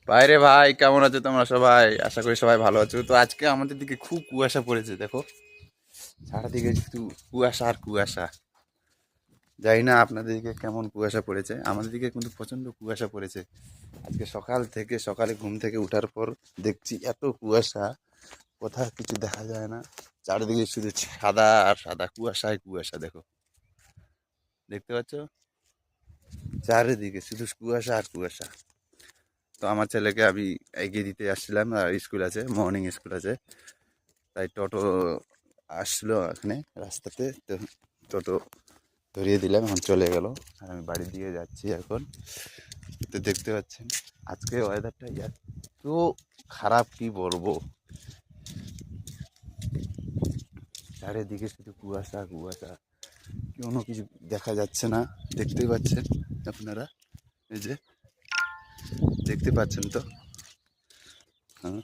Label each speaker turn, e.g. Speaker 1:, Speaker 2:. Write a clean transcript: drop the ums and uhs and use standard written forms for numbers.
Speaker 1: বাইরে ভাই, কেমন আছো তোমরা সবাই? আশা করি সবাই ভালো আছো। তো আজকে আমাদের দিকে খুব কুয়াশা পড়েছে, দেখো চারিদিকে শুধু কুয়াশা আর কুয়াশা। জানি না আপনাদের দিকে কেমন কুয়াশা পড়েছে, আমাদের দিকে কিন্তু প্রচণ্ড কুয়াশা পড়েছে। আজকে সকালে ঘুম থেকে ওঠার পর দেখছি এত কুয়াশা, কোথাও কিছু দেখা যায় না। চারিদিকে শুধু সাদা আর সাদা, কুয়াশায় কুয়াশা। দেখো, দেখতে পাচ্ছ? চারিদিকে শুধু কুয়াশা আর কুয়াশা। তো আমার ছেলেকে আমি এগিয়ে দিতে আসছিলাম, আর স্কুল আছে, মর্নিং স্কুল আছে, তাই টোটো আসলো এখানে রাস্তাতে। তো টোটো ধরিয়ে দিলাম, এখন চলে গেল। আর আমি বাড়ির দিকে যাচ্ছি এখন। তো দেখতে পাচ্ছেন আজকে ওয়েদারটা এত খারাপ, কি বলবো। চারিদিকে শুধু কুয়াশা কুয়াশা, কোনো কিছু দেখা যাচ্ছে না। দেখতেই পাচ্ছেন আপনারা, এই যে দেখতে পাচ্ছেন তো। হ্যাঁ,